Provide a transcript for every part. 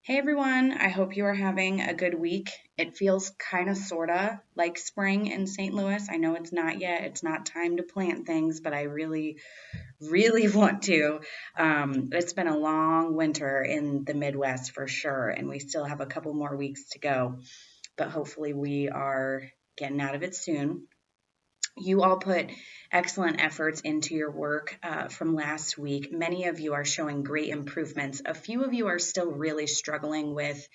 Hey everyone, I hope you are having a good week. It feels kind of sorta like spring in St. Louis. I know it's not yet, it's not time to plant things, but I really want to. It's been a long winter in the Midwest for sure, and we still have a couple more weeks to go, but hopefully we are getting out of it soon. You all put excellent efforts into your work from last week. Many of you are showing great improvements. A few of you are still really struggling with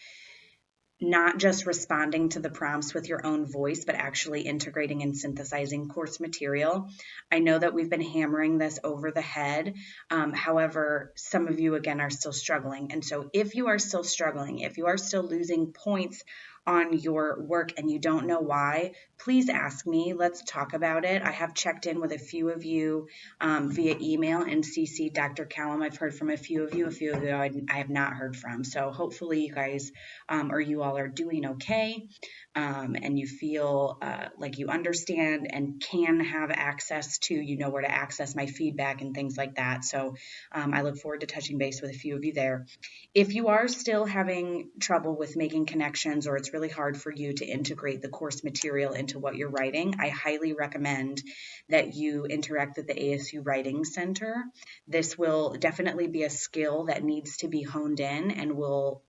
not just responding to the prompts with your own voice, but actually integrating and synthesizing course material. I know that we've been hammering this over the head. However, some of you, again, are still struggling. And so if you are still struggling, if you are still losing points on your work and you don't know why, please ask me. Let's talk about it. I have checked in with a few of you via email and CC Dr. Callum. I've heard from a few of you I have not heard from. So hopefully you guys or you all are doing okay, and you feel like you understand and can have access to, you know where to access my feedback and things like that. So I look forward to touching base with a few of you there. If you are still having trouble with making connections, or it's really hard for you to integrate the course material into what you're writing, I highly recommend that you interact with the ASU Writing Center. This will definitely be a skill that needs to be honed in and will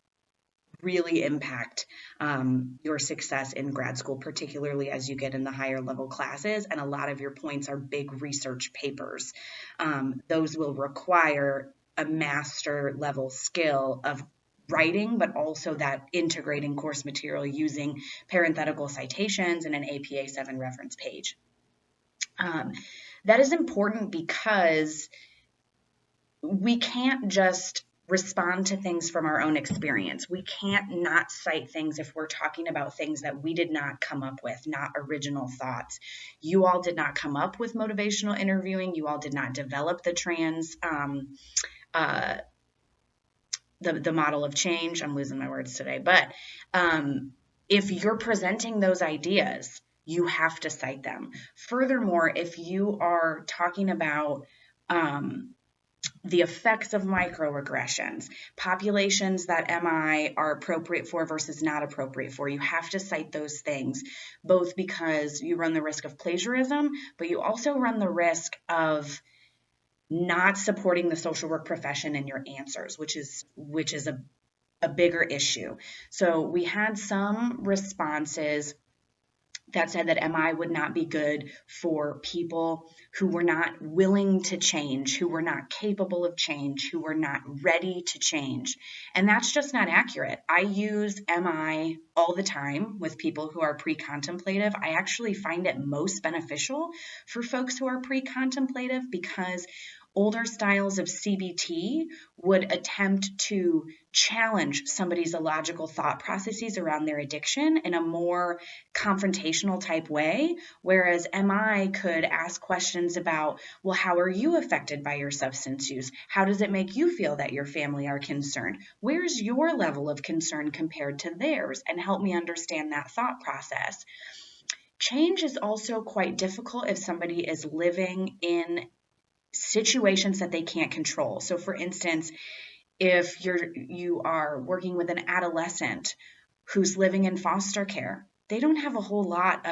really impact your success in grad school, particularly as you get in the higher level classes. And a lot of your points are big research papers. Those will require a master level skill of writing, but also that integrating course material using parenthetical citations and an APA 7 reference page. That is important because we can't just respond to things from our own experience. We can't not cite things if we're talking about things that we did not come up with, not original thoughts. You all did not come up with motivational interviewing. You all did not develop the the model of change. I'm losing my words today, but if you're presenting those ideas, you have to cite them. Furthermore, if you are talking about the effects of microaggressions, populations that MI are appropriate for versus not appropriate for. You have to cite those things, both because you run the risk of plagiarism, but you also run the risk of not supporting the social work profession in your answers, which is a bigger issue. So we had some responses that said that MI would not be good for people who were not willing to change, who were not capable of change, who were not ready to change. And that's just not accurate. I use MI all the time with people who are pre-contemplative. I actually find it most beneficial for folks who are pre-contemplative because older styles of CBT would attempt to challenge somebody's illogical thought processes around their addiction in a more confrontational type way, whereas MI could ask questions about, well, how are you affected by your substance use? How does it make you feel that your family are concerned? Where's your level of concern compared to theirs? And help me understand that thought process. Change is also quite difficult if somebody is living in situations that they can't control. So for instance, if you are working with an adolescent who's living in foster care, they don't have a whole lot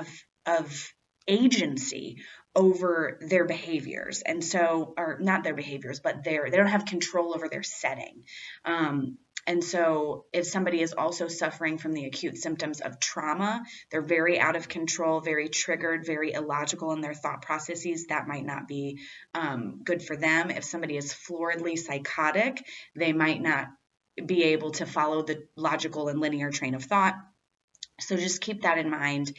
of agency over their behaviors. And so, or not their behaviors, but they don't have control over their setting. And so if somebody is also suffering from the acute symptoms of trauma, they're very out of control, very triggered, very illogical in their thought processes, that might not be good for them. If somebody is floridly psychotic, they might not be able to follow the logical and linear train of thought. So just keep that in mind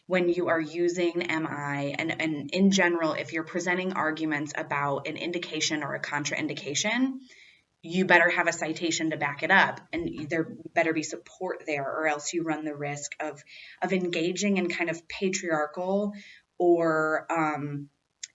when you are using MI, and in general, if you're presenting arguments about an indication or a contraindication, you better have a citation to back it up, and there better be support there, or else you run the risk of engaging in kind of patriarchal or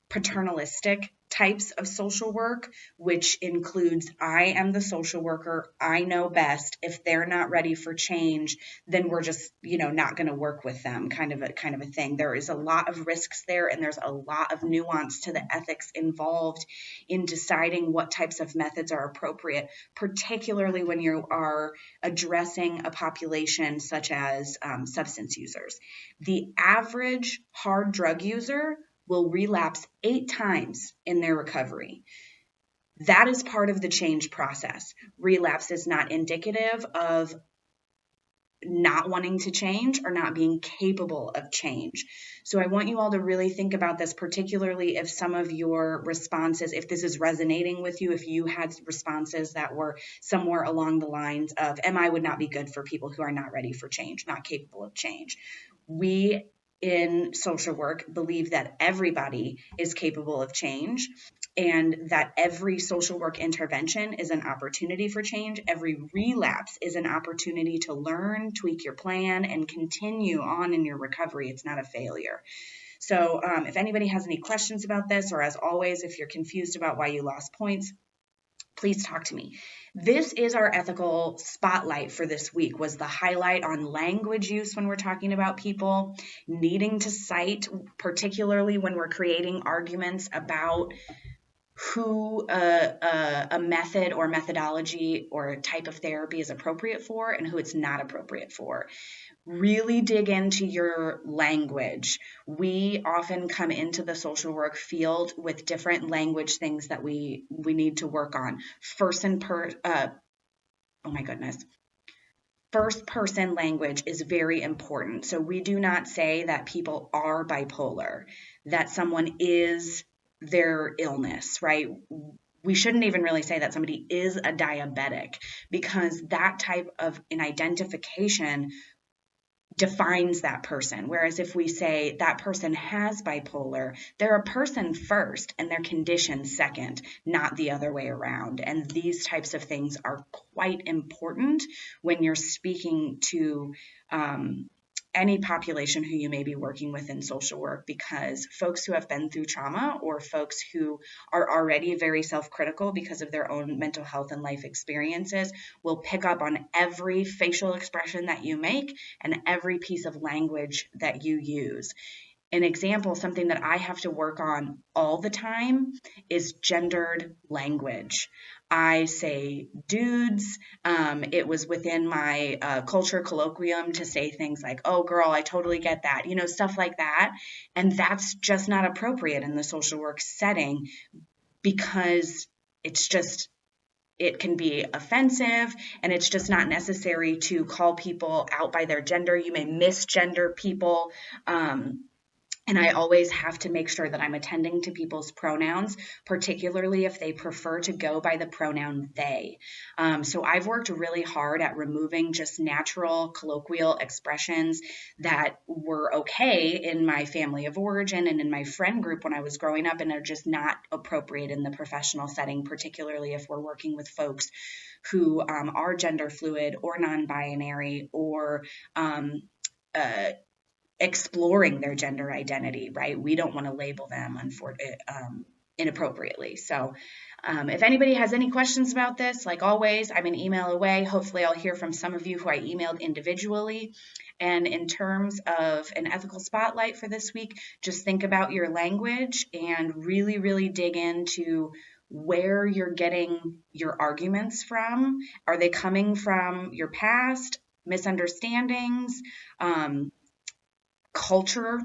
paternalistic types of social work, which includes I am the social worker, I know best. If they're not ready for change, then we're just, not going to work with them, kind of a thing. There is a lot of risks there, and there's a lot of nuance to the ethics involved in deciding what types of methods are appropriate, particularly when you are addressing a population such as substance users. The average hard drug user will relapse 8 times in their recovery. That is part of the change process. Relapse is not indicative of not wanting to change or not being capable of change. So I want you all to really think about this, particularly if some of your responses, if this is resonating with you, if you had responses that were somewhere along the lines of MI would not be good for people who are not ready for change, not capable of change. We in social work believe that everybody is capable of change, and that every social work intervention is an opportunity for change. Every relapse is an opportunity to learn, tweak your plan, and continue on in your recovery. It's not a failure. So if anybody has any questions about this, or as always, if you're confused about why you lost points, please talk to me. This is our ethical spotlight for this week, was the highlight on language use when we're talking about people needing to cite, particularly when we're creating arguments about who a method or methodology or a type of therapy is appropriate for and who it's not appropriate for. Really dig into your language. We often come into the social work field with different language things that we need to work on. First person language is very important. So we do not say that people are bipolar, that someone is their illness, right? We shouldn't even really say that somebody is a diabetic, because that type of an identification defines that person. Whereas if we say that person has bipolar, they're a person first and their condition second, not the other way around. And these types of things are quite important when you're speaking to any population who you may be working with in social work, because folks who have been through trauma, or folks who are already very self-critical because of their own mental health and life experiences, will pick up on every facial expression that you make and every piece of language that you use. An example, something that I have to work on all the time, is gendered language. I say dudes. It was within my culture colloquium to say things like, oh girl, I totally get that, stuff like that. And that's just not appropriate in the social work setting, because it can be offensive, and it's just not necessary to call people out by their gender. You may misgender people. And I always have to make sure that I'm attending to people's pronouns, particularly if they prefer to go by the pronoun they. So I've worked really hard at removing just natural colloquial expressions that were okay in my family of origin and in my friend group when I was growing up, and are just not appropriate in the professional setting, particularly if we're working with folks who are gender fluid or non-binary, or exploring their gender identity, right? We don't want to label them inappropriately. So if anybody has any questions about this, like always, I'm an email away. Hopefully I'll hear from some of you who I emailed individually. And in terms of an ethical spotlight for this week, just think about your language and really, really dig into where you're getting your arguments from. Are they coming from your past, misunderstandings, culture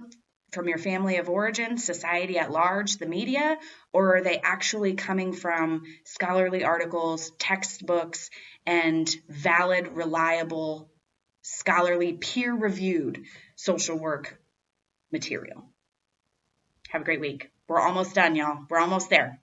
from your family of origin, society at large, the media, or are they actually coming from scholarly articles, textbooks, and valid, reliable, scholarly, peer-reviewed social work material? Have a great week. We're almost done, y'all. We're almost there.